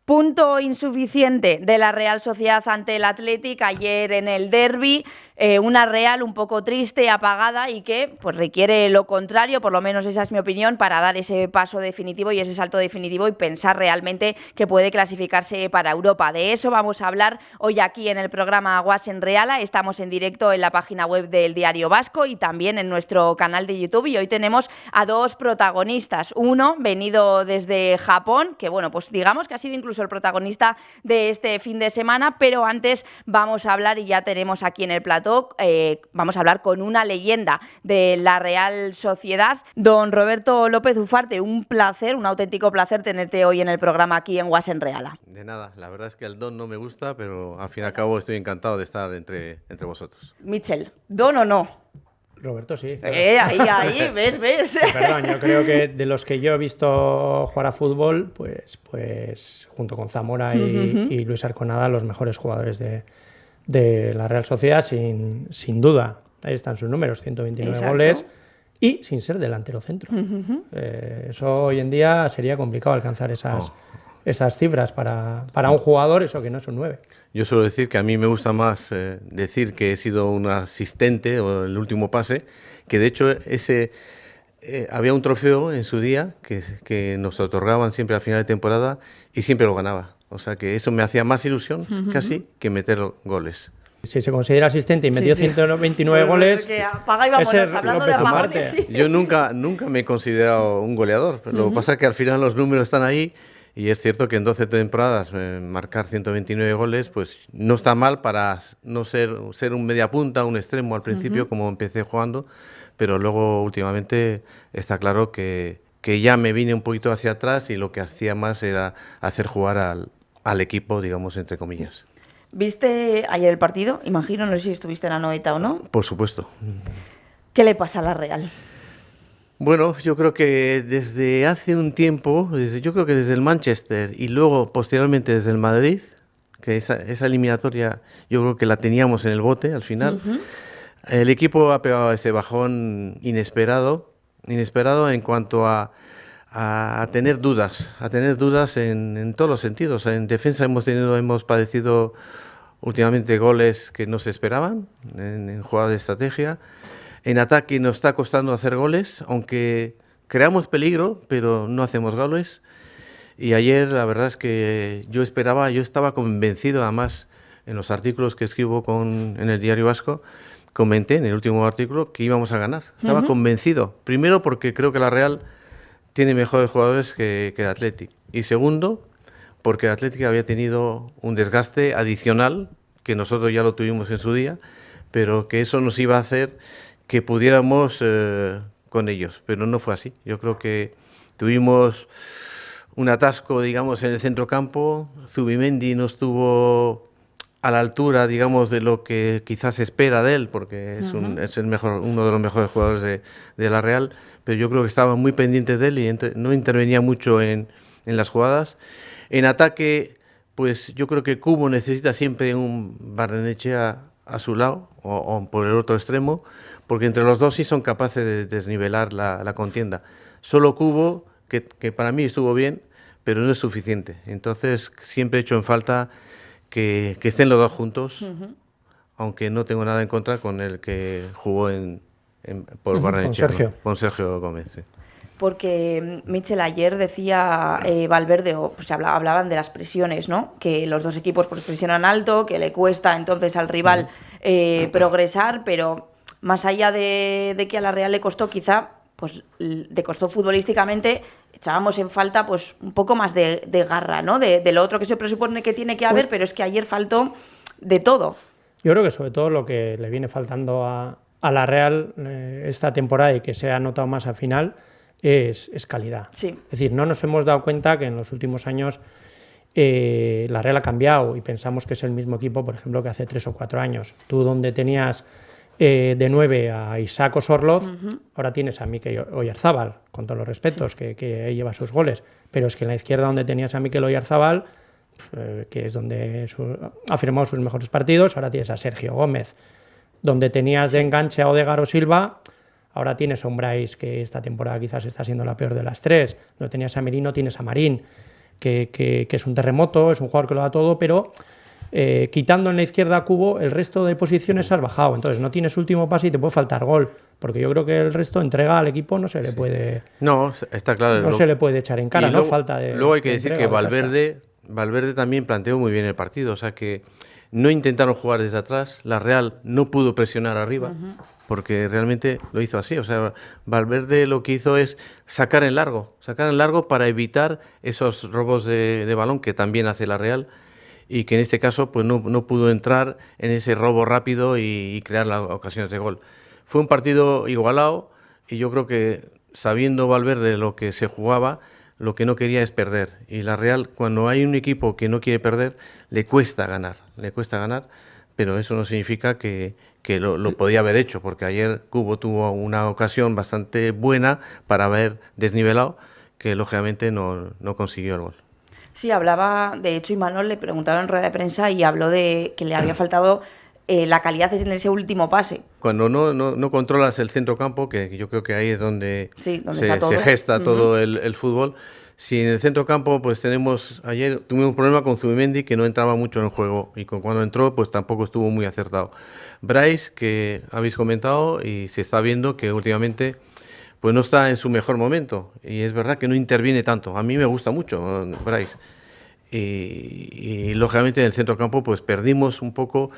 Punto insuficiente de la Real Sociedad ante el Athletic ayer en el derbi, una Real un poco triste, apagada y que pues requiere lo contrario, por lo menos esa es mi opinión, para dar ese paso definitivo y ese salto definitivo y pensar realmente que puede clasificarse para Europa. De eso vamos a hablar hoy aquí en el programa Aguas en Reala. Estamos en directo en la página web del Diario Vasco y también en nuestro canal de YouTube, y hoy tenemos a dos protagonistas. Uno venido desde Japón, que bueno, pues digamos que ha sido incluso el protagonista de este fin de semana, pero antes vamos a hablar, y ya tenemos aquí en el plató, vamos a hablar con una leyenda de la Real Sociedad, don Roberto López Ufarte. Un placer, un auténtico placer tenerte hoy en el programa aquí en Aguas en Reala. De nada, la verdad es que el don no me gusta, pero al fin y al cabo estoy encantado de estar entre vosotros. Michel, ¿don o no? Roberto, sí. Claro. Ahí, ves. Sí, perdón, yo creo que de los que yo he visto jugar a fútbol, pues junto con Zamora y Luis Arconada, los mejores jugadores de la Real Sociedad, sin duda. Ahí están sus números, 129 Exacto. goles y sin ser delantero centro. Eso hoy en día sería complicado alcanzar esas cifras para un jugador, eso que no es un 9. Yo suelo decir que a mí me gusta más decir que he sido un asistente o el último pase, que de hecho había un trofeo en su día que nos otorgaban siempre al final de temporada y siempre lo ganaba. O sea que eso me hacía más ilusión casi que meter goles. Si se considera asistente y metió 129 goles, que apaga y vámonos, hablando de apagones, sí. Yo nunca me he considerado un goleador, pero lo que pasa es que al final los números están ahí. Y es cierto que en 12 temporadas marcar 129 goles pues no está mal para no ser un mediapunta, un extremo al principio, como empecé jugando, pero luego últimamente está claro que ya me vine un poquito hacia atrás y lo que hacía más era hacer jugar al equipo, digamos, entre comillas. ¿Viste ayer el partido? Imagino, no sé si estuviste en la Anoeta o no. Por supuesto. ¿Qué le pasa a la Real? Bueno, yo creo que desde hace un tiempo, yo creo que desde el Manchester y luego posteriormente desde el Madrid, que esa eliminatoria yo creo que la teníamos en el bote al final, el equipo ha pegado ese bajón inesperado en cuanto a tener dudas, en todos los sentidos. En defensa hemos padecido últimamente goles que no se esperaban en jugadas de estrategia. En ataque nos está costando hacer goles, aunque creamos peligro, pero no hacemos goles. Y ayer la verdad es que yo estaba convencido, además en los artículos que escribo en el Diario Vasco, comenté en el último artículo que íbamos a ganar. Estaba convencido, primero porque creo que la Real tiene mejores jugadores que el Athletic. Y segundo, porque el Athletic había tenido un desgaste adicional, que nosotros ya lo tuvimos en su día, pero que eso nos iba a hacer que pudiéramos con ellos, pero no fue así. Yo creo que tuvimos un atasco, digamos, en el centrocampo. Zubimendi no estuvo a la altura, digamos, de lo que quizás se espera de él, porque es uno de los mejores jugadores de la Real, pero yo creo que estaba muy pendiente de él y no intervenía mucho en las jugadas. En ataque, pues yo creo que Cubo necesita siempre un Barrenechea a su lado o por el otro extremo, porque entre los dos sí son capaces de desnivelar la contienda. Solo Cubo, que para mí estuvo bien, pero no es suficiente. Entonces siempre he hecho en falta que estén los dos juntos, aunque no tengo nada en contra con el que jugó por Barrenechea, con Sergio Gómez. Sí. Porque Michel, ayer decía Valverde, pues hablaban de las presiones, ¿no? Que los dos equipos pues presionan alto, que le cuesta entonces al rival progresar, pero más allá de que a la Real le costó, quizá, pues le costó futbolísticamente, echábamos en falta pues un poco más de garra, ¿no? De lo otro que se presupone que tiene que haber, pero es que ayer faltó de todo. Yo creo que sobre todo lo que le viene faltando a la Real esta temporada y que se ha notado más al final es calidad. Sí. Es decir, no nos hemos dado cuenta que en los últimos años la Real ha cambiado y pensamos que es el mismo equipo, por ejemplo, que hace 3 o 4 años. Tú donde tenías de 9 a Isaac Osorloz, ahora tienes a Mikel Oyarzábal, con todos los respetos, sí, que lleva sus goles, pero es que en la izquierda donde tenías a Mikel Oyarzábal, que es donde ha firmado sus mejores partidos, ahora tienes a Sergio Gómez. Donde tenías de enganche a Odegaard o Silva, ahora tienes a un Brais, que esta temporada quizás está siendo la peor de las tres. Donde tenías a Merino, tienes a Marín. que es un terremoto, es un jugador que lo da todo, pero quitando en la izquierda a Cubo, el resto de posiciones has bajado. Entonces no tienes último pase y te puede faltar gol, porque yo creo que el resto entrega al equipo no se le puede... No, está claro. No se le puede echar en cara, y ¿no? luego, Falta de... luego hay que de decir entrega, que Valverde también planteó muy bien el partido, o sea que no intentaron jugar desde atrás, la Real no pudo presionar arriba, porque realmente lo hizo así, o sea, Valverde lo que hizo es sacar en largo para evitar esos robos de balón que también hace la Real, y que en este caso pues no pudo entrar en ese robo rápido y crear las ocasiones de gol. Fue un partido igualado, y yo creo que sabiendo Valverde lo que se jugaba, lo que no quería es perder. Y la Real, cuando hay un equipo que no quiere perder, le cuesta ganar, pero eso no significa que lo podía haber hecho, porque ayer Cubo tuvo una ocasión bastante buena para haber desnivelado, que lógicamente no consiguió el gol. Sí, hablaba, de hecho, Imanol le preguntaron en rueda de prensa y habló de que le había faltado la calidad en ese último pase. Cuando no controlas el centrocampo, que yo creo que ahí es donde, se gesta todo el fútbol. Si en el centrocampo pues ayer tuvimos un problema con Zubimendi, que no entraba mucho en el juego, y cuando entró pues tampoco estuvo muy acertado. Bryce, que habéis comentado, y se está viendo que últimamente pues no está en su mejor momento, y es verdad que no interviene tanto. A mí me gusta mucho Bryce, y lógicamente en el centrocampo pues perdimos un poco.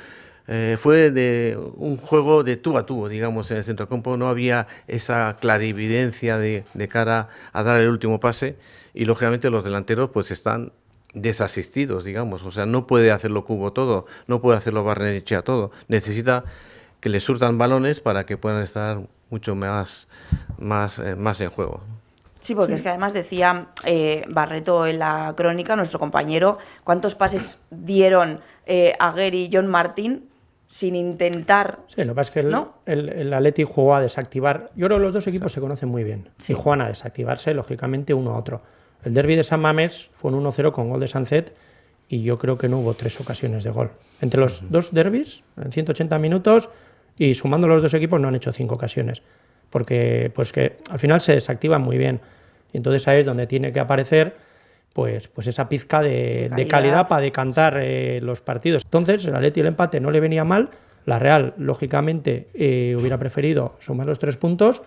Fue de un juego de tú a tú, digamos, en el centrocampo. No había esa clarividencia de cara a dar el último pase, y lógicamente los delanteros pues están desasistidos, digamos. O sea, no puede hacerlo Cubo todo, no puede hacerlo Barrenechea todo. Necesita que le surtan balones para que puedan estar mucho más en juego. Sí, porque es que además decía Barreto en la crónica, nuestro compañero, cuántos pases dieron Agüer y John Martín sin intentar... Sí, lo que pasa es que el Atleti jugó a desactivar. Yo creo que los dos equipos se conocen muy bien y juegan a desactivarse, lógicamente, uno a otro. El derbi de San Mamés fue un 1-0 con gol de Sancet, y yo creo que no hubo 3 ocasiones de gol. Entre los dos derbis, en 180 minutos, y sumando los dos equipos, no han hecho 5 ocasiones. Porque pues que al final se desactivan muy bien. Y entonces ahí es donde tiene que aparecer pues esa pizca de calidad para decantar los partidos. Entonces el Atleti el empate no le venía mal. La Real, lógicamente, hubiera preferido sumar los 3 puntos,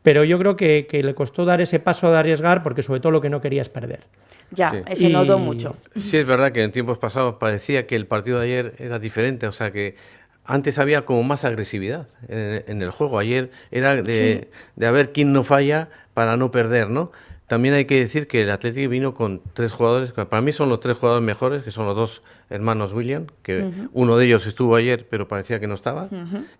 pero yo creo que le costó dar ese paso de arriesgar, porque sobre todo lo que no quería es perder. Ya, se notó mucho. Sí, es verdad que en tiempos pasados parecía que el partido de ayer era diferente, o sea que antes había como más agresividad en el juego. Ayer era de a ver quién no falla para no perder, ¿no? También hay que decir que el Atlético vino con 3 jugadores, que para mí son los 3 jugadores mejores, que son los 2 hermanos William, que uno de ellos estuvo ayer pero parecía que no estaba,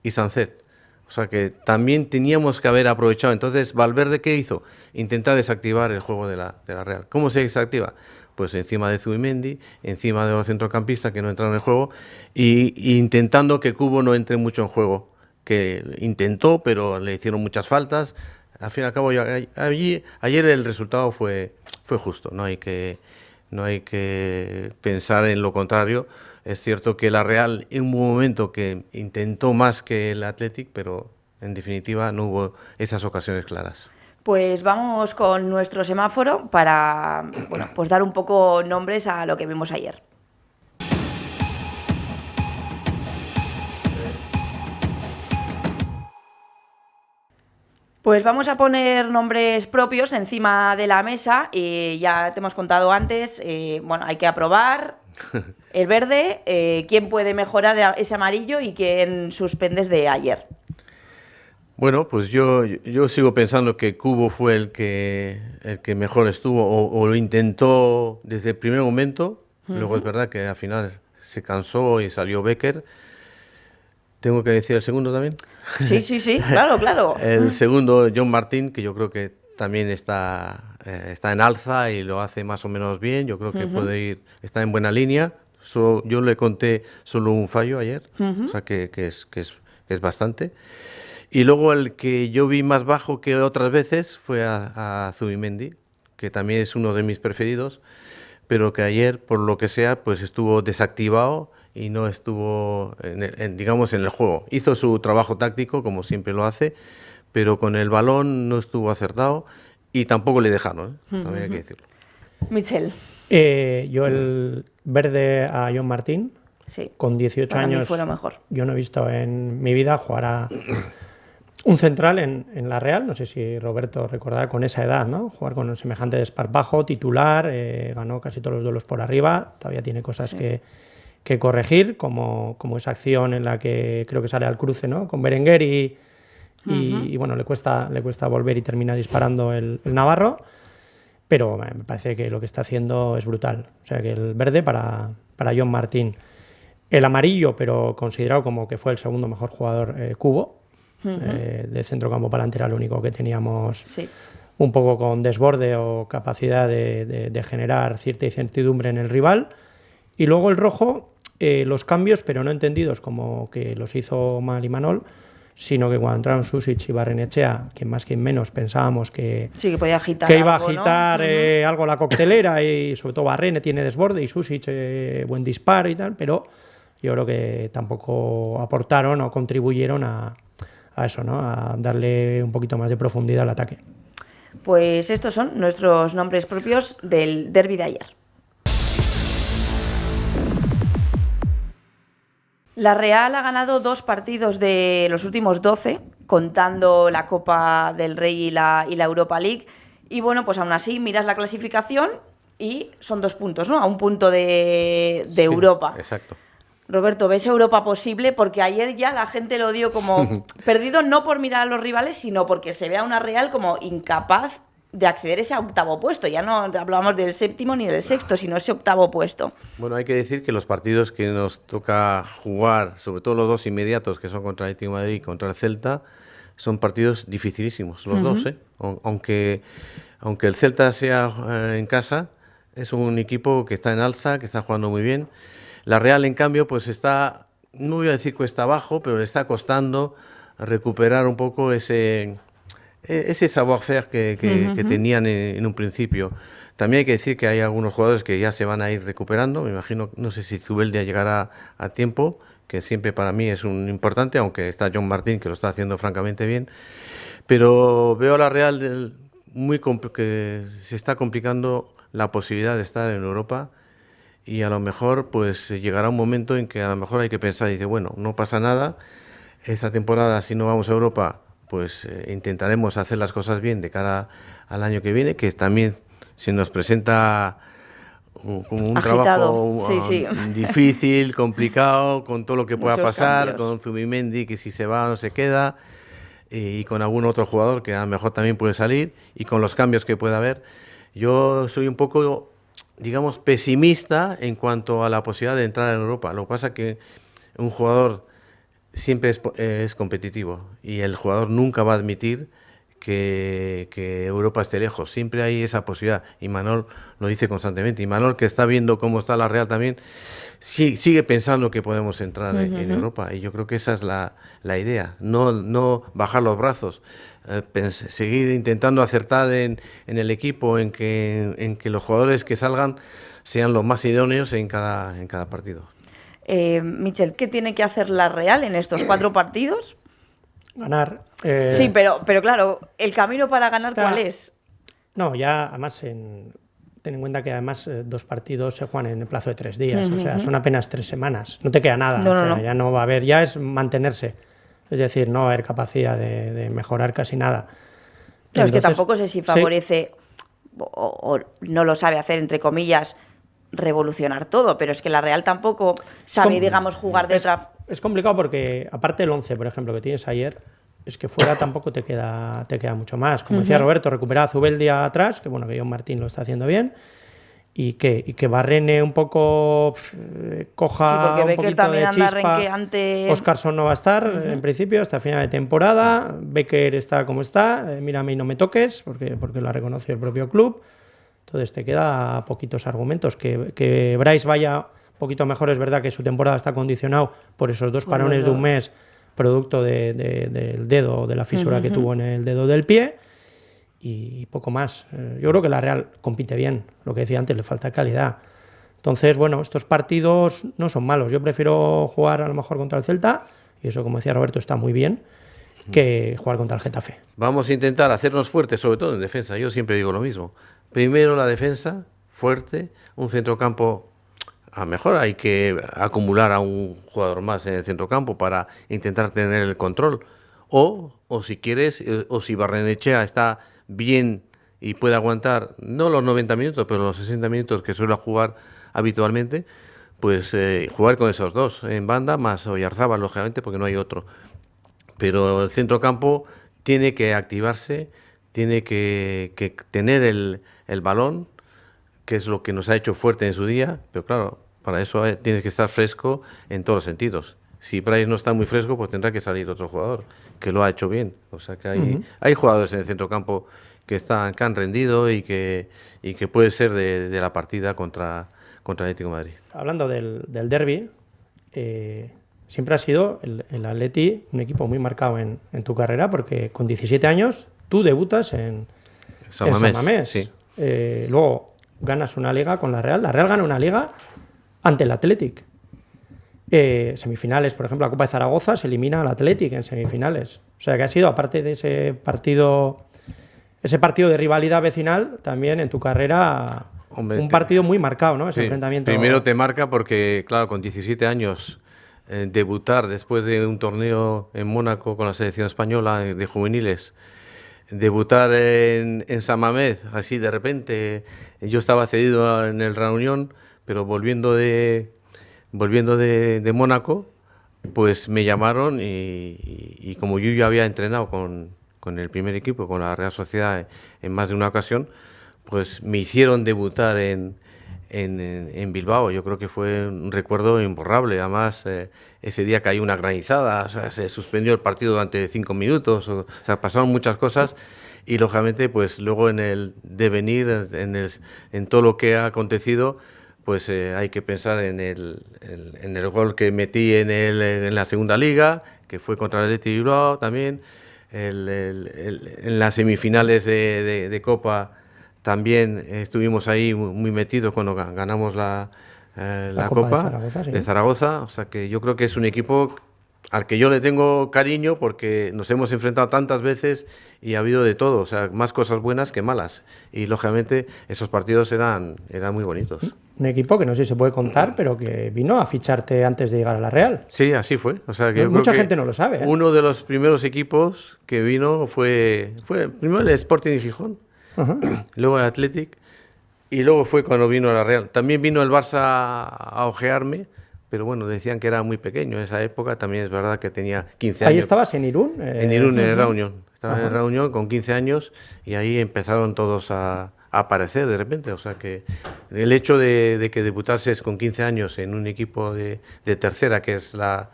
y Sancet. O sea que también teníamos que haber aprovechado. Entonces, ¿Valverde qué hizo? Intentar desactivar el juego de la Real. ¿Cómo se desactiva? Pues encima de Zubimendi, encima de los centrocampistas que no entraron en el juego, y intentando que Cubo no entre mucho en juego, que intentó, pero le hicieron muchas faltas. Al fin y al cabo, ayer el resultado fue justo. No hay que pensar en lo contrario. Es cierto que la Real en un momento que intentó más que el Athletic, pero en definitiva no hubo esas ocasiones claras. Pues vamos con nuestro semáforo para pues dar un poco nombres a lo que vimos ayer. Pues vamos a poner nombres propios encima de la mesa, y ya te hemos contado antes, hay que aprobar el verde, quién puede mejorar ese amarillo y quién suspendes de ayer. Bueno, pues yo sigo pensando que Cubo fue el que mejor estuvo, o lo intentó desde el primer momento. Luego es verdad que al final se cansó y salió Becker. ¿Tengo que decir el segundo también? Sí, claro. El segundo, John Martín, que yo creo que también está en alza y lo hace más o menos bien. Yo creo que está en buena línea. Yo le conté solo un fallo ayer, o sea que es bastante. Y luego el que yo vi más bajo que otras veces fue a Zubimendi, que también es uno de mis preferidos, pero que ayer, por lo que sea, pues estuvo desactivado y no estuvo, digamos, en el juego. Hizo su trabajo táctico, como siempre lo hace, pero con el balón no estuvo acertado y tampoco le dejaron, también hay que decirlo. Michel. Yo el verde a John Martín, Sí. con 18 Para mí años, fue lo mejor. yo no he visto en mi vida jugar a un central en la Real, no sé si Roberto recordará con esa edad, ¿no? Jugar con un semejante desparpajo, titular, ganó casi todos los duelos por arriba, todavía tiene cosas que corregir, como esa acción en la que creo que sale al cruce, ¿no? Con Berenguer y bueno, le cuesta volver y termina disparando el navarro, pero me parece que lo que está haciendo es brutal. O sea que el verde para John Martín. El amarillo, pero considerado como que fue el segundo mejor jugador, Cubo, de centrocampo para delantera, lo único que teníamos Sí. un poco con desborde o capacidad de generar cierta incertidumbre en el rival. Y luego el rojo, los cambios, pero no entendidos como que los hizo mal Imanol, sino que cuando entraron Susic y Barrenechea, quien más quien menos pensábamos que Sí, que podía agitar iba a algo, ¿no? agitar algo la coctelera, y sobre todo Barrene tiene desborde y Susic buen disparo y tal, pero yo creo que tampoco aportaron o contribuyeron a eso, ¿no? A darle un poquito más de profundidad al ataque. Pues estos son nuestros nombres propios del derbi de ayer. La Real ha ganado 2 partidos de los últimos 12, contando la Copa del Rey y la Europa League. Y bueno, pues aún así miras la clasificación y son 2 puntos, ¿no? A un punto de Sí, Europa. Exacto. Roberto, ¿ves Europa posible? Porque ayer ya la gente lo dio como perdido, no por mirar a los rivales, sino porque se ve a una Real como incapaz de acceder a ese octavo puesto. Ya no hablábamos del séptimo ni del sexto, sino ese octavo puesto. Bueno, hay que decir que los partidos que nos toca jugar, sobre todo los 2 inmediatos, que son contra el Atlético de Madrid y contra el Celta, son partidos dificilísimos, los dos, ¿eh? Aunque el Celta sea en casa, es un equipo que está en alza, que está jugando muy bien. La Real, en cambio, pues está, no voy a decir cuesta abajo, pero le está costando recuperar un poco ese savoir-faire que tenían en un principio. También hay que decir que hay algunos jugadores que ya se van a ir recuperando. Me imagino, no sé si Zubeldia llegará a tiempo, que siempre para mí es un importante, aunque está John Martín, que lo está haciendo francamente bien. Pero veo a la Real que se está complicando la posibilidad de estar en Europa, y a lo mejor pues llegará un momento en que a lo mejor hay que pensar y dice, bueno, no pasa nada, esta temporada si no vamos a Europa, pues intentaremos hacer las cosas bien de cara al año que viene, que también se nos presenta como un Agitado. trabajo Sí. difícil, complicado, con todo lo que pueda Muchos pasar, cambios. con Zubimendi, que si se va o no se queda, y con algún otro jugador que a lo mejor también puede salir, y con los cambios que pueda haber. Yo soy un poco, digamos, pesimista en cuanto a la posibilidad de entrar en Europa. Lo que pasa es que un jugador siempre es competitivo, y el jugador nunca va a admitir que Europa esté lejos. Siempre hay esa posibilidad. Y Imanol lo dice constantemente. Imanol, que está viendo cómo está la Real también, sigue pensando que podemos entrar en Europa. Y yo creo que esa es la idea. No bajar los brazos. Seguir intentando acertar en el equipo, en que los jugadores que salgan sean los más idóneos en cada partido. Michel, ¿qué tiene que hacer la Real en estos 4 partidos? Ganar. Sí, pero claro, ¿el camino para ganar cuál es? No, ya además ten en cuenta que además 2 partidos se juegan en el plazo de 3 días, o sea, son apenas 3 semanas, no te queda nada, No. ya no va a haber, ya es mantenerse, es decir, no va a haber capacidad de mejorar casi nada. Claro, es que tampoco sé si favorece o no lo sabe hacer, entre comillas, revolucionar todo, pero es que la Real tampoco sabe, digamos, jugar de otra... Es complicado porque, aparte del 11, por ejemplo, que tienes ayer, es que fuera tampoco te queda mucho más. Como decía Roberto, recuperar a Zubeldia atrás, que bueno, que John Martín lo está haciendo bien, y que Barrene un poco coja Sí, porque un Becker poquito también de anda chispa. renqueante. Oscarson no va a estar en principio hasta final de temporada. Becker está como está. Mírame y no me toques, porque lo ha reconocido el propio club. Entonces te queda poquitos argumentos. Que Bryce vaya un poquito mejor, es verdad que su temporada está condicionado por esos 2 parones de un mes, producto del dedo, de la fisura que tuvo en el dedo del pie, y poco más. Yo creo que la Real compite bien, lo que decía antes, le falta calidad. Entonces, bueno, estos partidos no son malos. Yo prefiero jugar a lo mejor contra el Celta, y eso, como decía Roberto, está muy bien, que jugar contra el Getafe. Vamos a intentar hacernos fuertes, sobre todo en defensa. Yo siempre digo lo mismo. Primero la defensa, fuerte, un centrocampo. A lo mejor hay que acumular a un jugador más en el centrocampo para intentar tener el control. O si quieres, o si Barrenechea está bien y puede aguantar, no los 90 minutos, pero los 60 minutos que suele jugar habitualmente, pues jugar con esos dos en banda, más Oyarzábal, lógicamente, porque no hay otro. Pero el centrocampo tiene que activarse, tiene que tener el balón, que es lo que nos ha hecho fuerte en su día, pero claro, para eso tienes que estar fresco en todos los sentidos. Si Price no está muy fresco, pues tendrá que salir otro jugador, que lo ha hecho bien. O sea que hay jugadores en el centrocampo que han rendido y que puede ser de la partida contra Atlético de Madrid. Hablando del derbi, siempre ha sido el Atleti un equipo muy marcado en tu carrera, porque con 17 años tú debutas en San Mamés. Sí. Luego ganas una liga con la Real gana una liga ante el Athletic. Semifinales, por ejemplo, la Copa de Zaragoza se elimina al Athletic en semifinales. O sea que ha sido, aparte de ese partido de rivalidad vecinal, también en tu carrera, hombre, un partido muy marcado, ¿no? Ese enfrentamiento. Primero te marca porque, claro, con 17 años, debutar después de un torneo en Mónaco con la selección española de juveniles, debutar en San Mamés, así de repente. Yo estaba cedido en el Reunión, pero volviendo de Mónaco, pues me llamaron y como yo ya había entrenado con el primer equipo, con la Real Sociedad en más de una ocasión, pues me hicieron debutar en Bilbao. Yo creo que fue un recuerdo imborrable. Además, ese día cayó una granizada, o sea, se suspendió el partido durante 5 minutos, o sea, pasaron muchas cosas. Y lógicamente, pues luego en el devenir, en todo lo que ha acontecido, pues hay que pensar en el gol que metí en la segunda liga, que fue contra el Athletic Bilbao también, en las semifinales de Copa también estuvimos ahí muy metidos cuando ganamos la Copa de Zaragoza. O sea que yo creo que es un equipo al que yo le tengo cariño porque nos hemos enfrentado tantas veces y ha habido de todo, o sea, más cosas buenas que malas. Y lógicamente esos partidos eran muy bonitos. Un equipo que no sé si se puede contar, pero que vino a ficharte antes de llegar a la Real. Sí, así fue. O sea, que mucha gente no lo sabe. Uno de los primeros equipos que vino fue primero el Sporting de Gijón, luego el Athletic, y luego fue cuando vino a la Real. También vino el Barça a ojearme, pero bueno, decían que era muy pequeño en esa época. También es verdad que tenía 15 años. ¿Ahí estabas en Irún? En Irún, en la Unión. Estaba en la Unión con 15 años y ahí empezaron todos a aparecer de repente. O sea que el hecho de que debutases con 15 años en un equipo de tercera, que es la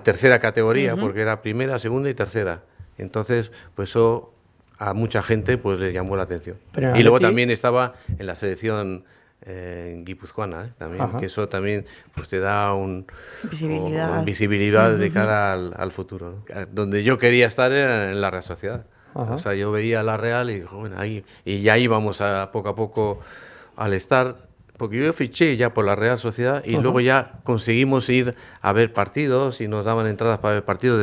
tercera categoría, porque era primera, segunda y tercera. Entonces, pues eso a mucha gente pues le llamó la atención. Y luego también estaba en la selección guipuzcoana, también, que eso también pues te da visibilidad de cara al futuro, ¿no? Donde yo quería estar era en la Real Sociedad. O sea, yo veía la Real y digo, bueno, ahí, y ya íbamos poco a poco al estar, porque yo fiché ya por la Real Sociedad y luego ya conseguimos ir a ver partidos y nos daban entradas para ver partidos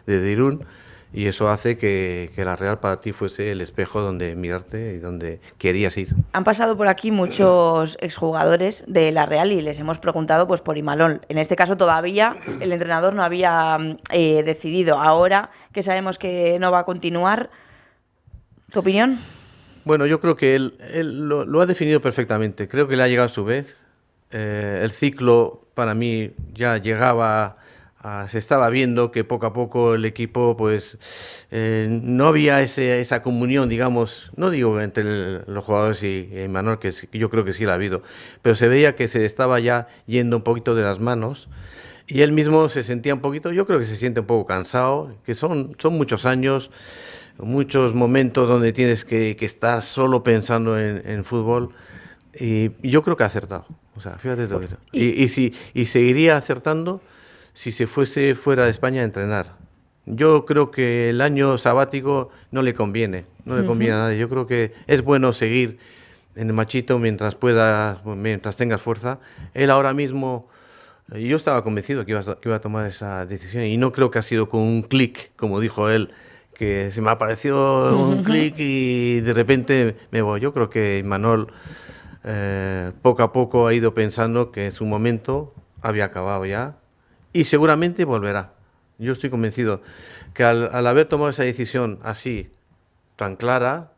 desde Irún. Y eso hace que la Real para ti fuese el espejo donde mirarte y donde querías ir. Han pasado por aquí muchos exjugadores de la Real y les hemos preguntado pues por Imanol. En este caso todavía el entrenador no había decidido. Ahora que sabemos que no va a continuar, ¿tu opinión? Bueno, yo creo que él lo ha definido perfectamente. Creo que le ha llegado a su vez. El ciclo para mí ya llegaba... se estaba viendo que poco a poco el equipo, pues, no había esa comunión, digamos, no digo entre los jugadores y Imanol, que yo creo que sí la ha habido, pero se veía que se estaba ya yendo un poquito de las manos y él mismo se sentía un poquito, yo creo que se siente un poco cansado, que son muchos años, muchos momentos donde tienes que estar solo pensando en fútbol y yo creo que ha acertado, o sea, fíjate todo eso. Y seguiría acertando si se fuese fuera de España a entrenar. Yo creo que el año sabático no le conviene a nadie. Yo creo que es bueno seguir en el machito mientras tengas fuerza. Él ahora mismo, yo estaba convencido que iba a tomar esa decisión y no creo que ha sido con un clic, como dijo él, que se me apareció un clic y de repente me voy. Yo creo que Imanol poco a poco ha ido pensando que su momento había acabado ya y seguramente volverá. Yo estoy convencido que al haber tomado esa decisión así, tan clara,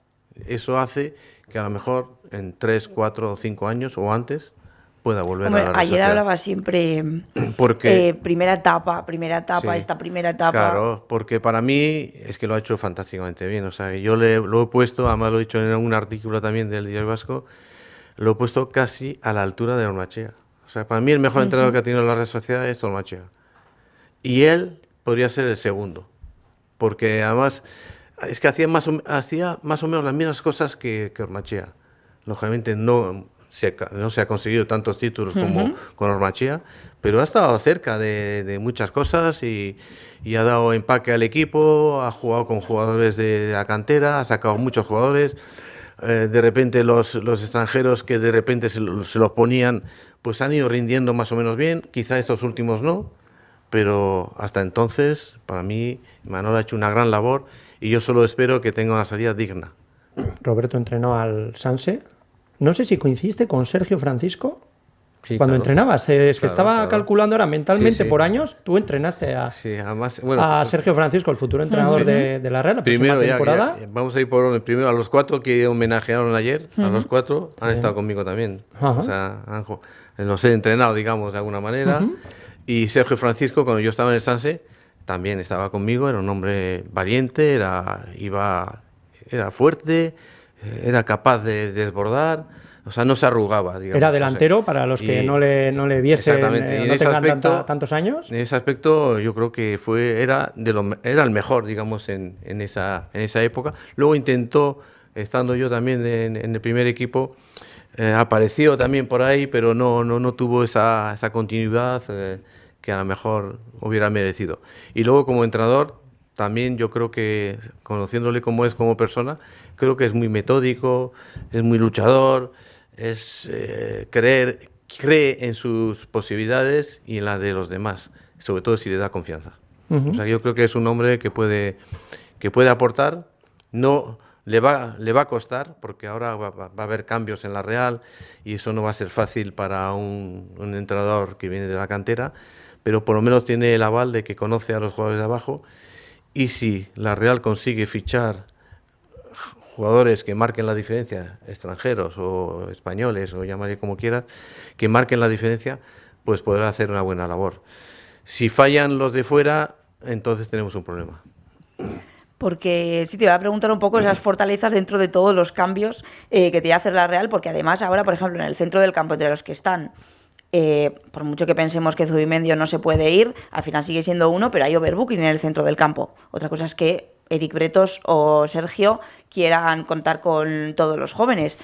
eso hace que a lo mejor en 3, 4 o 5 años o antes pueda volver Hombre, a la Real ayer Sociedad. hablaba siempre Porque, primera etapa, sí, esta primera etapa. claro, porque para mí es que lo ha hecho fantásticamente bien. O sea, yo lo he puesto, además lo he dicho en un artículo también del Diario Vasco, lo he puesto casi a la altura de Ormaechea. O sea, para mí el mejor entrenador que ha tenido la Real Sociedad es Ormaechea. Y él podría ser el segundo, porque además es que hacía más o menos las mismas cosas que Ormaechea. Lógicamente no se ha conseguido tantos títulos como con Ormaechea, pero ha estado cerca de muchas cosas y ha dado empaque al equipo, ha jugado con jugadores de la cantera, ha sacado muchos jugadores. De repente los extranjeros que de repente se los ponían, pues han ido rindiendo más o menos bien, quizá estos últimos no, pero hasta entonces, para mí, Imanol ha hecho una gran labor y yo solo espero que tenga una salida digna. Roberto entrenó al Sanse. No sé si coincidiste con Sergio Francisco Sí, cuando claro. entrenabas. Es que Claro, estaba claro. calculando ahora mentalmente Sí, sí. por años. Tú entrenaste a, Sí, además, bueno, a Sergio Francisco, el futuro entrenador de la Real, la próxima primero temporada. vamos a ir por orden. Primero a los 4 que homenajearon ayer, a los 4 han estado conmigo también. Ajá. O sea, los he entrenado, digamos, de alguna manera. Y Sergio Francisco, cuando yo estaba en el Sanse, también estaba conmigo. Era un hombre valiente, era fuerte, era capaz de desbordar. O sea, no se arrugaba, digamos. Era delantero, para los que no le viesen, exactamente. Y en no ese tengan aspecto, tantos años. En ese aspecto yo creo que era el mejor, digamos, en esa época. Luego intentó, estando yo también en el primer equipo, apareció también por ahí, pero no tuvo esa continuidad que a lo mejor hubiera merecido. Y luego como entrenador, también yo creo que, conociéndole como es como persona, creo que es muy metódico, es muy luchador, cree en sus posibilidades y en las de los demás, sobre todo si le da confianza. O sea, yo creo que es un hombre que puede aportar. No le va a costar, porque ahora va a haber cambios en la Real y eso no va a ser fácil para un entrenador que viene de la cantera, pero por lo menos tiene el aval de que conoce a los jugadores de abajo, y si la Real consigue fichar jugadores que marquen la diferencia, extranjeros o españoles, o llamarle como quieras, que marquen la diferencia, pues podrá hacer una buena labor. Si fallan los de fuera, entonces tenemos un problema. Porque sí, te iba a preguntar un poco esas fortalezas dentro de todos los cambios que te iba a hacer la Real, porque además ahora, por ejemplo, en el centro del campo, entre los que están, por mucho que pensemos que Zubimendi no se puede ir, al final sigue siendo uno, pero hay overbooking en el centro del campo. Otra cosa es que Eric Bretos o Sergio quieran contar con todos los jóvenes.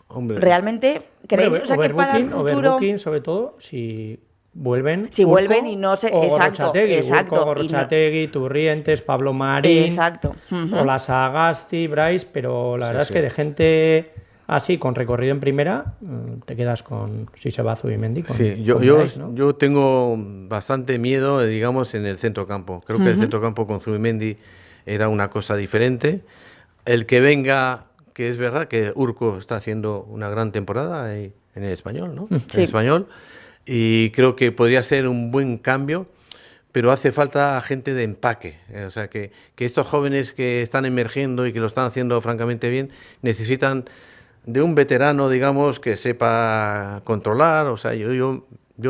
Hombre, ¿Realmente creéis, o sea, que para el futuro... Overbooking, sobre todo, si vuelven. Si Urco vuelven y no se... o Exacto, Gorrotxategi, exacto. Urco, Gorrotxategi, Turrientes, Pablo Marín, Exacto. o la Sagasti, Bryce, pero la verdad es que de gente así, con recorrido en primera, te quedas con, si se va Zubimendi, con, sí, con Bryce, ¿no? yo tengo bastante miedo, digamos, en el centrocampo. Creo que el centrocampo con Zubimendi era una cosa diferente. El que venga, que es verdad que Urco está haciendo una gran temporada en el Español, ¿no? Sí. En el Español. Y creo que podría ser un buen cambio, pero hace falta gente de empaque. O sea, que estos jóvenes que están emergiendo y que lo están haciendo francamente bien, necesitan de un veterano, digamos, que sepa controlar. O sea, yo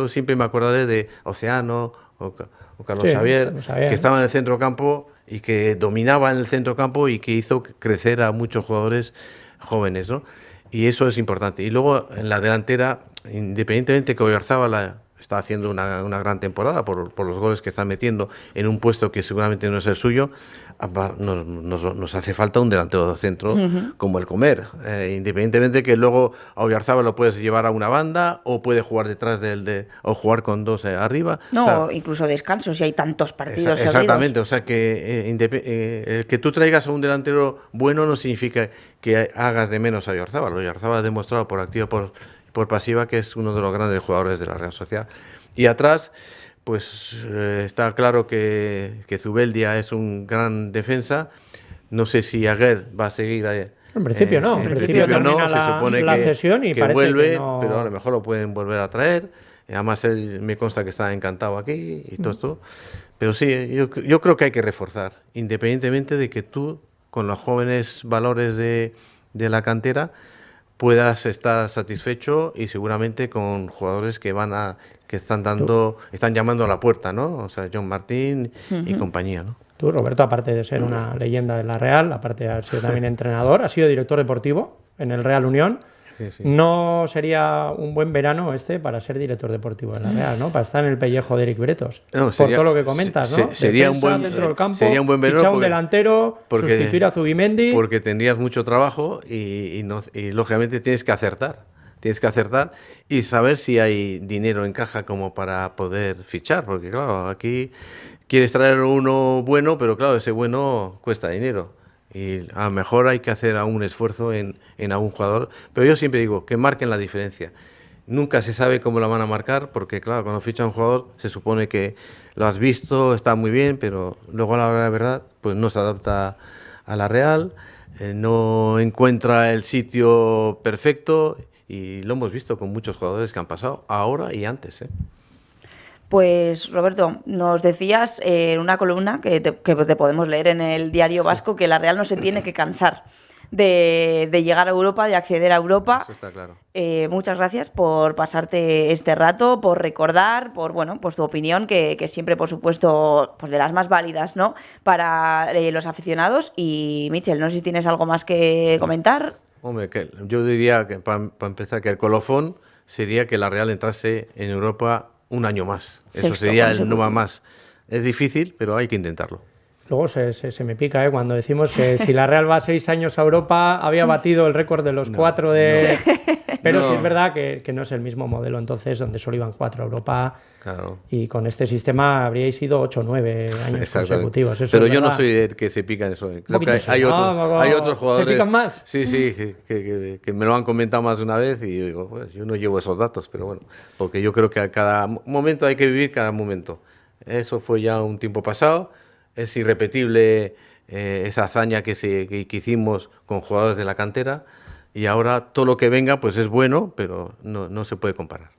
siempre me acordaré de Oceano o Carlos Xavier, que estaba en el centrocampo y que dominaba en el centrocampo y que hizo crecer a muchos jugadores jóvenes, ¿no? Y eso es importante. Y luego en la delantera, independientemente que Oyarzábal está haciendo una gran temporada por los goles que está metiendo en un puesto que seguramente no es el suyo, nos hace falta un delantero de centro como el Comer. Independientemente que luego a Oyarzábal lo puedes llevar a una banda o puede jugar detrás o jugar con dos arriba. No, o sea, incluso descansos si hay tantos partidos exactamente, seguidos. o sea que tú traigas a un delantero bueno no significa que hagas de menos a Oyarzábal. Oyarzábal ha demostrado por activa por pasiva que es uno de los grandes jugadores de la Real Sociedad. Y atrás, pues está claro que Zubeldia es un gran defensa. No sé si Aguer va a seguir En principio no, En en principio termina no, se supone la que, cesión y que parece vuelve, que no... pero a lo mejor lo pueden volver a traer. Además, él me consta que está encantado aquí y todo esto. Pero sí, yo creo que hay que reforzar, independientemente de que tú, con los jóvenes valores de la cantera, puedas estar satisfecho y seguramente con jugadores que están llamando a la puerta, ¿no? O sea, John Martín y compañía, ¿no? Tú, Roberto, aparte de ser una leyenda de la Real, aparte de haber sido también entrenador, has sido director deportivo en el Real Unión. Sí, sí. No sería un buen verano para ser director deportivo de la Real, ¿no? Para estar en el pellejo de Eric Bretos. No, por sería- todo lo que comentas, ¿no? sería Defensa, un buen- centro del campo, sería un buen verano fichar un porque- delantero, sustituir a Zubimendi. Porque tendrías mucho trabajo y lógicamente tienes que acertar. Tienes que acertar y saber si hay dinero en caja como para poder fichar, porque claro, aquí quieres traer uno bueno, pero claro, ese bueno cuesta dinero. Y a lo mejor hay que hacer algún esfuerzo en algún jugador, pero yo siempre digo que marquen la diferencia. Nunca se sabe cómo la van a marcar, porque claro, cuando ficha un jugador se supone que lo has visto, está muy bien, pero luego a la hora de la verdad, pues no se adapta a la Real, no encuentra el sitio perfecto y lo hemos visto con muchos jugadores que han pasado ahora y antes, ¿eh? Pues Roberto, nos decías en una columna que te podemos leer en el Diario Vasco que la Real no se tiene que cansar de llegar a Europa, de acceder a Europa. Eso está claro. Muchas gracias por pasarte este rato, por recordar, por pues tu opinión, que siempre, por supuesto, pues de las más válidas, ¿no? Para los aficionados. Y Michel, no sé si tienes algo más que comentar. Hombre, yo diría que para empezar que el colofón sería que la Real entrase en Europa un año más. Eso Sexto sería el consecutivo. no más. Es difícil, pero hay que intentarlo. Luego se me pica, cuando decimos que si la Real va 6 años a Europa, había batido el récord de los 4 de... Pero sí es verdad que no es el mismo modelo entonces, donde solo iban 4 a Europa. Claro. Y con este sistema habríais ido 8 o 9 años Exactamente. consecutivos. Eso Pero es yo no verdad. soy el que se pica en eso. Creo que poquito sí. hay otros ¿Se jugadores. pican más? Sí, sí, que me lo han comentado más de una vez y yo digo, pues yo no llevo esos datos, pero bueno, porque yo creo que a cada momento hay que vivir cada momento. Eso fue ya un tiempo pasado, es irrepetible esa hazaña que hicimos con jugadores de la cantera y ahora todo lo que venga pues es bueno, pero no se puede comparar.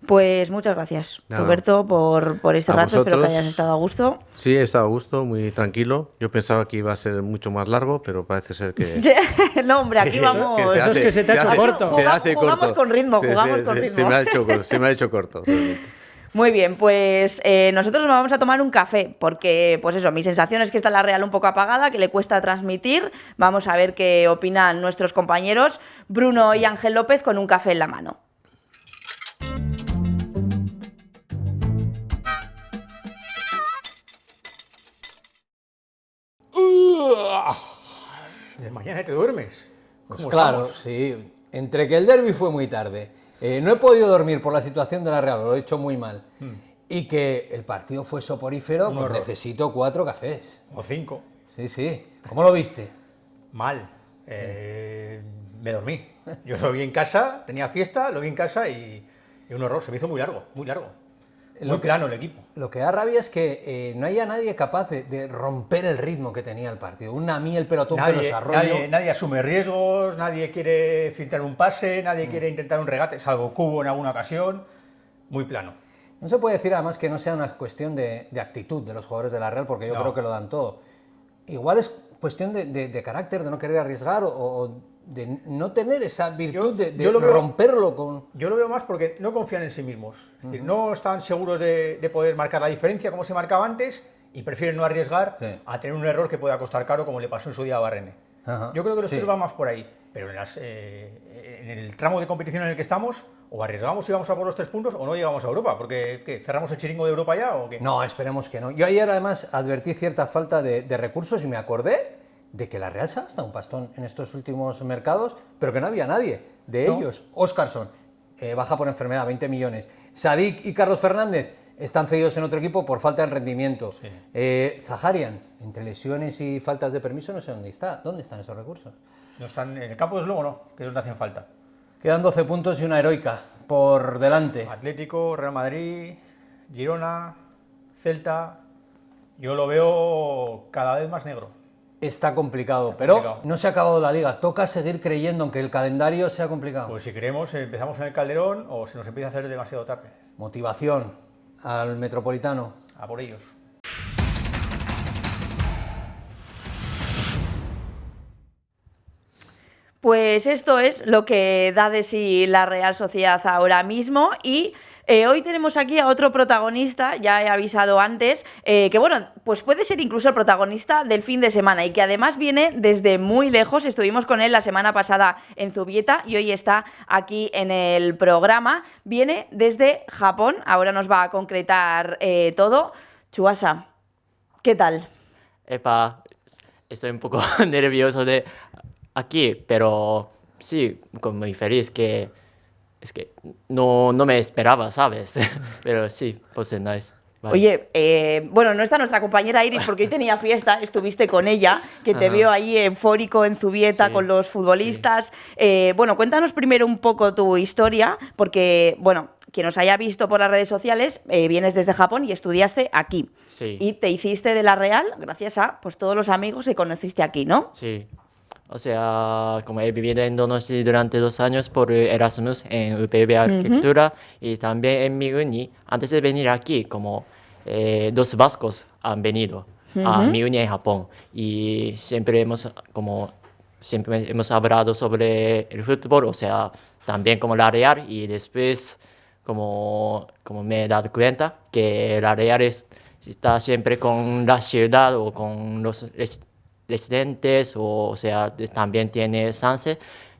Pues muchas gracias, Nada. Roberto, por este A rato. Espero que vosotros. hayas estado a gusto. Sí, he estado a gusto, muy tranquilo. Yo pensaba que iba a ser mucho más largo, pero parece ser que... No, hombre, aquí vamos. Eso es que se te ha hecho corto. Se hace Jugamos corto. con ritmo, Se- jugamos se- con se- ritmo. Se me ha hecho corto. realmente. Muy bien, pues nosotros nos vamos a tomar un café, porque, pues eso, mi sensación es que está la Real un poco apagada, que le cuesta transmitir. Vamos a ver qué opinan nuestros compañeros Bruno y Ángel López con un café en la mano. De mañana te duermes. Pues ¿Cómo claro, estamos? sí. Entre que el derbi fue muy tarde, no he podido dormir por la situación de la Real, lo he hecho muy mal, y que el partido fue soporífero, Un pues horror. necesito 4 cafés. O 5. Sí, sí. ¿Cómo lo viste? Mal. Me dormí. Yo lo vi en casa, tenía fiesta, lo vi en casa y un horror. Se me hizo muy largo, muy largo. Muy plano el equipo. Lo que da rabia es que no haya nadie capaz de romper el ritmo que tenía el partido. Un Nami, el pelotón que los arrolló. Nadie asume riesgos, nadie quiere filtrar un pase, nadie quiere intentar un regate, salvo Cubo en alguna ocasión. Muy plano. No se puede decir además que no sea una cuestión de actitud de los jugadores de la Real, porque yo No. creo que lo dan todo. Igual es cuestión de carácter, de no querer arriesgar o de no tener esa virtud yo lo veo- romperlo con... Yo lo veo más porque no confían en sí mismos. Es decir, no están seguros de poder marcar la diferencia como se marcaba antes y prefieren no arriesgar Sí. a tener un error que pueda costar caro como le pasó en su día a Barrene. Ajá. Yo creo que los Sí. tiros van más por ahí. Pero en el tramo de competición en el que estamos, o arriesgamos y vamos a por los 3 puntos o no llegamos a Europa. Porque ¿qué? ¿Cerramos el chiringo de Europa ya o qué? No, esperemos que no. Yo ayer además advertí cierta falta de recursos y me acordé de que la Real se ha gastado un pastón en estos últimos mercados, pero que no había nadie de No. ellos. Óscarson, baja por enfermedad, 20 millones. Sadik y Carlos Fernández están cedidos en otro equipo por falta de rendimiento. Sí. Zaharian, entre lesiones y faltas de permiso, no sé dónde está. ¿Dónde están esos recursos? No están, en el campo desde luego no, que es donde hacen falta. Quedan 12 puntos y una heroica por delante. Atlético, Real Madrid, Girona, Celta. Yo lo veo cada vez más negro. está complicado, pero no se ha acabado la liga. Toca seguir creyendo aunque el calendario sea complicado. Pues si queremos, empezamos en el Calderón o se nos empieza a hacer demasiado tarde. Motivación al Metropolitano. A por ellos. Pues esto es lo que da de sí la Real Sociedad ahora mismo y hoy tenemos aquí a otro protagonista, ya he avisado antes, que bueno, pues puede ser incluso el protagonista del fin de semana y que además viene desde muy lejos. Estuvimos con él la semana pasada en Zubieta y hoy está aquí en el programa. Viene desde Japón, ahora nos va a concretar todo. Chuasa, ¿qué tal? Epa, estoy un poco nervioso de aquí, pero sí, muy feliz que es que no me esperaba, ¿sabes? Pero sí, pues es nice. Vale. Oye, bueno, no está nuestra compañera Iris porque hoy tenía fiesta, estuviste con ella, que te veo ahí eufórico en Zubieta Sí, con los futbolistas. Bueno, cuéntanos primero un poco tu historia, porque, bueno, quien nos haya visto por las redes sociales, vienes desde Japón y estudiaste aquí. Sí. Y te hiciste de la Real gracias a pues, todos los amigos que conociste aquí, ¿no? Sí. O sea, como he vivido en Donosti durante 2 años por Erasmus en UPV Arquitectura y también en mi uni, antes de venir aquí, como 2 vascos han venido a mi uni en Japón y siempre hemos hablado sobre el fútbol, o sea, también como la Real y después como me he dado cuenta que la Real está siempre con la ciudad o con los residentes, o sea, también tiene Sanse,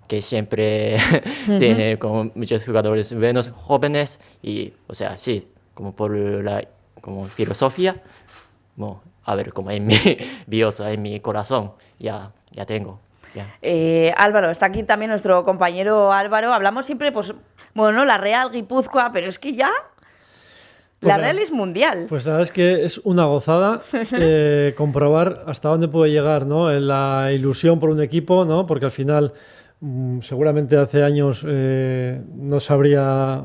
que siempre tiene como muchos jugadores buenos, jóvenes, y, o sea, sí, como por la como filosofía, bueno, a ver, como en mi biota, en mi corazón, ya tengo. Ya. Álvaro, está aquí también nuestro compañero Álvaro. Hablamos siempre, pues, bueno, ¿no? La Real Guipúzcoa, pero es que ya la Real es mundial. Pues la verdad es que es una gozada comprobar hasta dónde puede llegar, ¿no? La ilusión por un equipo, ¿no? Porque al final, seguramente hace años no sabría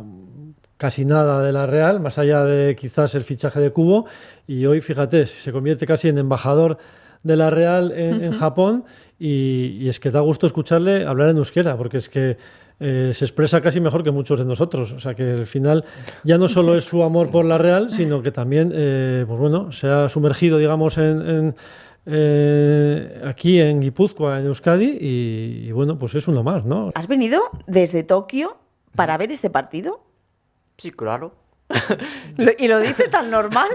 casi nada de la Real, más allá de quizás el fichaje de Kubo, y hoy, fíjate, se convierte casi en embajador de la Real en Japón, y es que da gusto escucharle hablar en euskera, porque es que se expresa casi mejor que muchos de nosotros. O sea que al final ya no solo es su amor por la Real, sino que también pues bueno, se ha sumergido, digamos, aquí en Guipúzcoa, en Euskadi, y bueno, pues es uno más, ¿no? ¿Has venido desde Tokio para ver este partido? Sí, claro. ¿Y lo dice tan normal?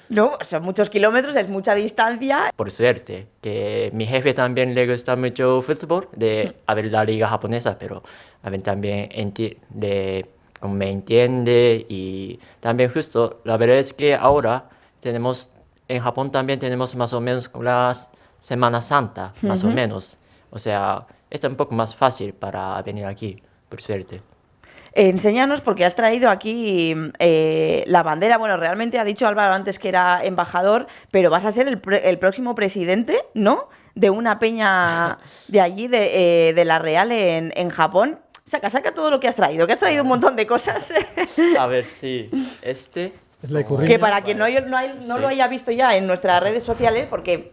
No, son muchos kilómetros, es mucha distancia. Por suerte, que mi jefe también le gusta mucho fútbol, de a ver la liga japonesa, pero a ver también como me entiende, y también justo, la verdad es que ahora en Japón también tenemos más o menos la Semana Santa, más o menos. O sea, está un poco más fácil para venir aquí, por suerte. Enséñanos, porque has traído aquí la bandera. Bueno, realmente ha dicho Álvaro antes que era embajador, pero vas a ser el próximo presidente, ¿no? De una peña de allí, de la Real en Japón. Saca todo lo que has traído, que has traído un montón de cosas. A ver si Es la icurriña. Que para quien no lo haya visto ya en nuestras redes sociales, porque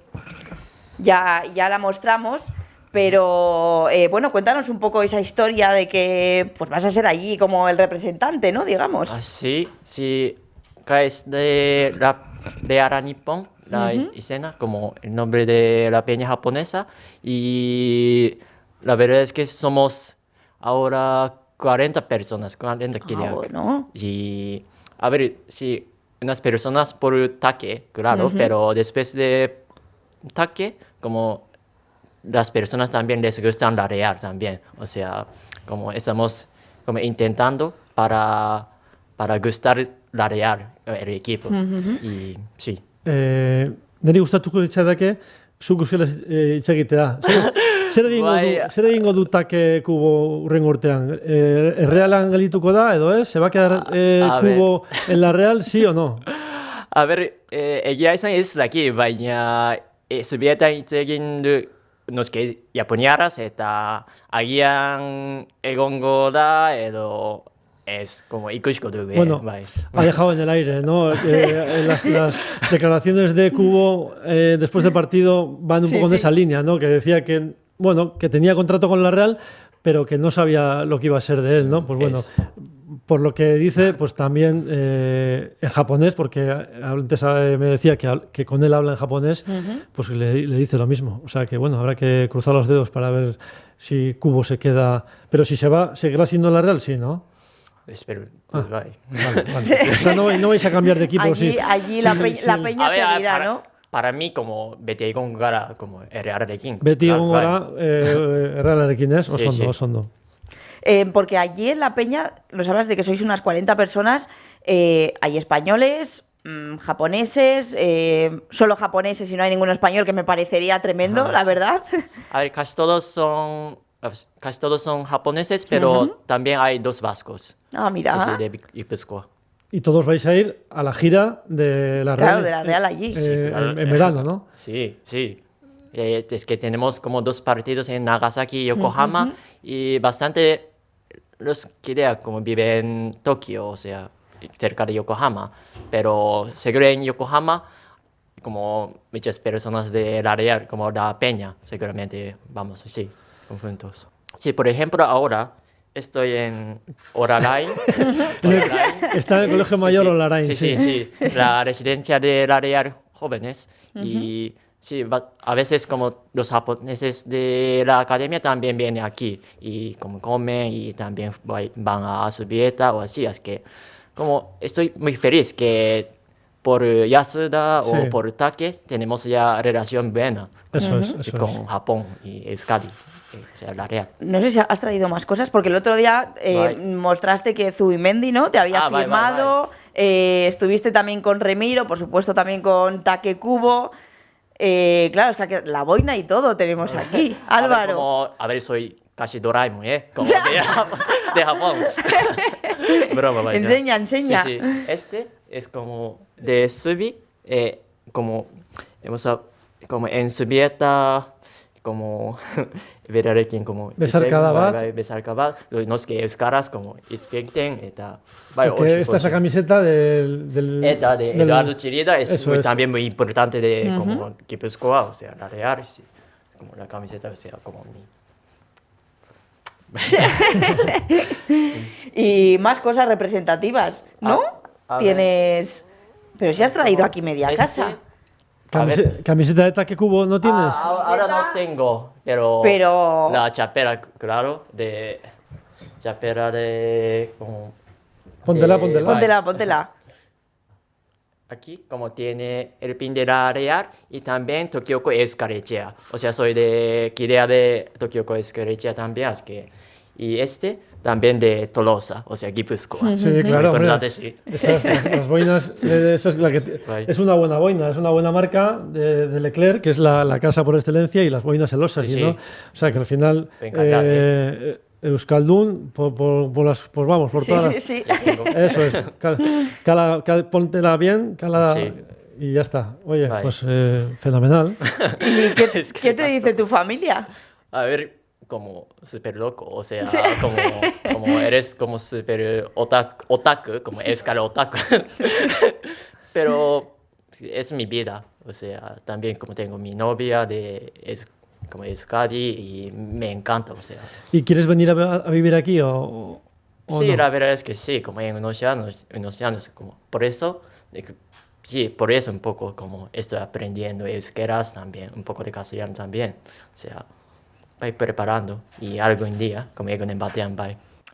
ya la mostramos. Pero bueno, cuéntanos un poco esa historia de que pues vas a ser allí como el representante, ¿no? Digamos. Así, sí, que es de Ara Nippon, la escena, como el nombre de la peña japonesa. Y la verdad es que somos ahora 40 personas, 40 creo. Bueno. Y a ver, sí, unas personas por taque, claro, pero después de taque, como las personas también les gustan la Real también. O sea, como estamos como intentando para gustar la Real, el equipo. Y sí. Neri gustatuko litzateke zuk euskaraz hitz egitea. Zer egingo du take Kubo hurrengo urtean? Errealan geldituko da edo ez? Se va a quedar Kubo en la Real, sí o no? A ver, egia izan ez daki, baina Zubietan hitz egin du noski japoniaraz eta agian egongo da edo es como Ikushiko Dube. Bueno, ha dejado en el aire, ¿no? Las declaraciones de Kubo después del partido van un poco en esa línea, ¿no? Que decía que, bueno, que tenía contrato con la Real, pero que no sabía lo que iba a ser de él, ¿no? Pues bueno, por lo que dice, pues también en japonés, porque antes me decía que con él habla en japonés, pues le dice lo mismo. O sea que, bueno, habrá que cruzar los dedos para ver si Kubo se queda. Pero si se va, ¿seguirá siendo la Real? Sí, ¿no? Espero. Vale. O sea, no vais a cambiar de equipo, allí la peña seguirá, ¿no? Para mí, como Beti Góngora, como Real Arequín. Beti Góngora, Real Arequín es, Osondo. Porque allí en la peña, nos hablas de que sois unas 40 personas, hay españoles, japoneses, solo japoneses y no hay ningún español, que me parecería tremendo, la verdad. A ver, casi todos son japoneses, pero también hay 2 vascos. Ah, mira. Sí, de Guipúzcoa. Y todos vais a ir a la gira de la Real. Claro, de la Real allí. En verano, ¿no? Sí. Es que tenemos como 2 partidos en Nagasaki y Yokohama y bastante los que como viven en Tokio, o sea, cerca de Yokohama. Pero seguro en Yokohama, como muchas personas de la Real, como la Peña, seguramente vamos así, juntos. Sí, por ejemplo, ahora estoy en Orarain. Está en el Colegio Mayor Orarain. Sí. La residencia de la Real Jóvenes. Y sí, a veces como los japoneses de la academia también vienen aquí y como comen y también van a su dieta o así. Es que como estoy muy feliz que por Yasuda o por Take tenemos ya relación buena con Japón y Euskadi. O sea, la Real. No sé si has traído más cosas, porque el otro día mostraste que Zubimendi, ¿no? Te había firmado, estuviste también con Remiro, por supuesto también con Take Kubo. Claro, es que la boina y todo tenemos aquí. Álvaro. A ver, soy casi Doraemon, como de Japón. Broma, vaya. Enseña. Sí. Este es como de Subi, como en Subieta, como Berarekin, como Besarkabat, los que euskaraz como Iskekten, esta es la camiseta del Eduardo Chirida, también muy importante de como Guipúzcoa, o sea, la Real, sí, como la camiseta, o sea, como mi. Y más cosas representativas, ¿no? Tienes. Pero si has traído aquí media casa. ¿Camiseta de Take Kubo no tienes? Ahora no tengo, pero la chapera, claro, chapera de como... Póntela. Aquí como tiene el pin de la Real y también Tokyoko Euskarechea. O sea, soy de Kidea de Tokyoko Euskarechea también, es que... Y también de Tolosa, o sea, Guipúzcoa. Sí, claro, hombre. Sí. Las boinas, es una buena boina, es una buena marca de Leclerc, que es la casa por excelencia, y las boinas Elosari, ¿no? O sea, que al final Euskaldun, por todas las... Sí. Eso es. Póntela bien, y ya está. Oye, pues fenomenal. ¿Y qué te dice tu familia? A ver, como súper loco, o sea, como eres como súper otaku, como escala otaku. Pero es mi vida, o sea, también como tengo mi novia como Euskadi y me encanta, o sea. ¿Y quieres venir a vivir aquí o sí, no? la verdad es que sí, como en unos años, como por eso, por eso un poco como estoy aprendiendo euskeras también, un poco de castellano también, o sea, voy preparando y algún día, como en Batean,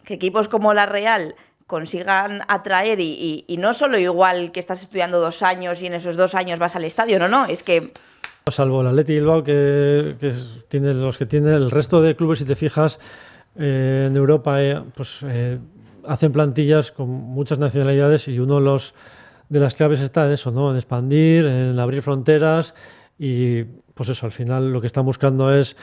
que equipos como la Real consigan atraer y no solo igual que estás estudiando 2 años y en esos 2 años vas al estadio, no, es que... Salvo el Athletic Bilbao, que tiene los que tiene, el resto de clubes, si te fijas, en Europa, hacen plantillas con muchas nacionalidades y uno de las claves está en eso, ¿no? En expandir, en abrir fronteras y pues eso, al final lo que están buscando es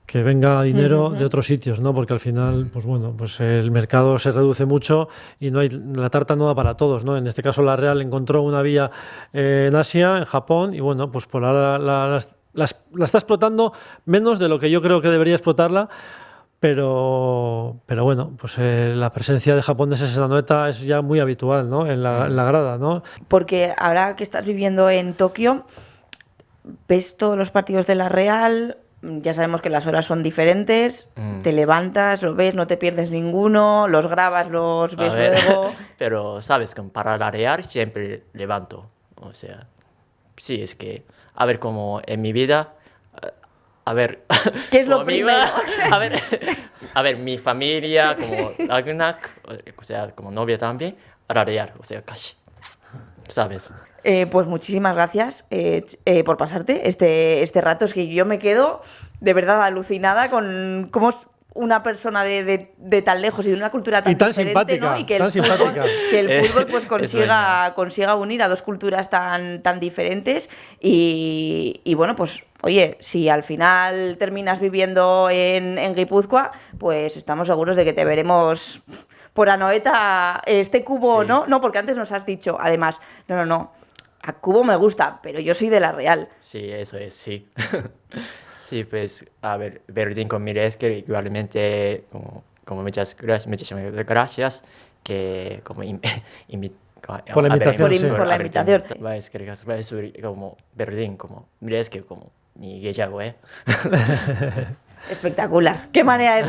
que venga dinero de otros sitios, ¿no? Porque al final, pues bueno, pues el mercado se reduce mucho y la tarta no da para todos, ¿no? En este caso la Real encontró una vía en Asia, en Japón, y bueno, pues por ahora la está explotando menos de lo que yo creo que debería explotarla, pero bueno, pues la presencia de japoneses en Anoeta es ya muy habitual, ¿no? En la grada, ¿no? Porque ahora que estás viviendo en Tokio, ¿ves todos los partidos de la Real? Ya sabemos que las horas son diferentes, te levantas, lo ves, no te pierdes ninguno, los grabas, los ves A ver, luego. pero sabes que para la Real siempre levanto. O sea, sí, es que, a ver, como en mi vida, a ver. ¿Qué es lo como mi vida, primero? a ver, mi familia, como Ragnak, o sea, como novia también, a la Real, o sea, casi. ¿Sabes? Pues muchísimas gracias por pasarte este rato. Es que yo me quedo de verdad alucinada con cómo es una persona de tan lejos y de una cultura tan Y tan diferente, simpática, ¿no? Y que tan el fútbol, simpática. que el fútbol pues Es verdad. consiga unir a dos culturas tan diferentes y bueno, pues oye, si al final terminas viviendo en Guipúzcoa, pues estamos seguros de que te veremos por Anoeta, este Cubo, Sí. ¿no? No, porque antes nos has dicho, además, no, a Cubo me gusta, pero yo soy de la Real. Sí, eso es, sí. Sí, pues, a ver, Berlín con Miresker, igualmente, como muchas gracias, que como Por la invitación, sí. Por la invitación. Como Berlín, como Miresker, como ni Guillago, Espectacular. Qué manera de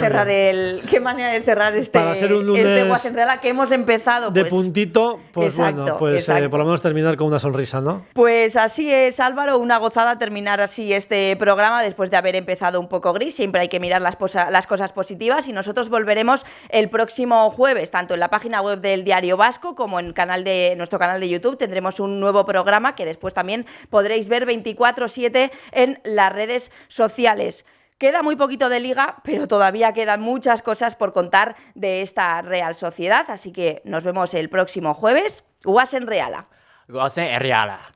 cerrar Para ser un lunes este Guasenreala que hemos empezado De pues, puntito, pues exacto, bueno, pues exacto. por lo menos terminar con una sonrisa, ¿no? Pues así es, Álvaro, una gozada terminar así este programa después de haber empezado un poco gris. Siempre hay que mirar las cosas positivas y nosotros volveremos el próximo jueves, tanto en la página web del Diario Vasco como en nuestro canal de YouTube. Tendremos un nuevo programa que después también podréis ver 24/7 en las redes sociales. Queda muy poquito de liga, pero todavía quedan muchas cosas por contar de esta Real Sociedad, así que nos vemos el próximo jueves. Guasenreala. Guasen Reala.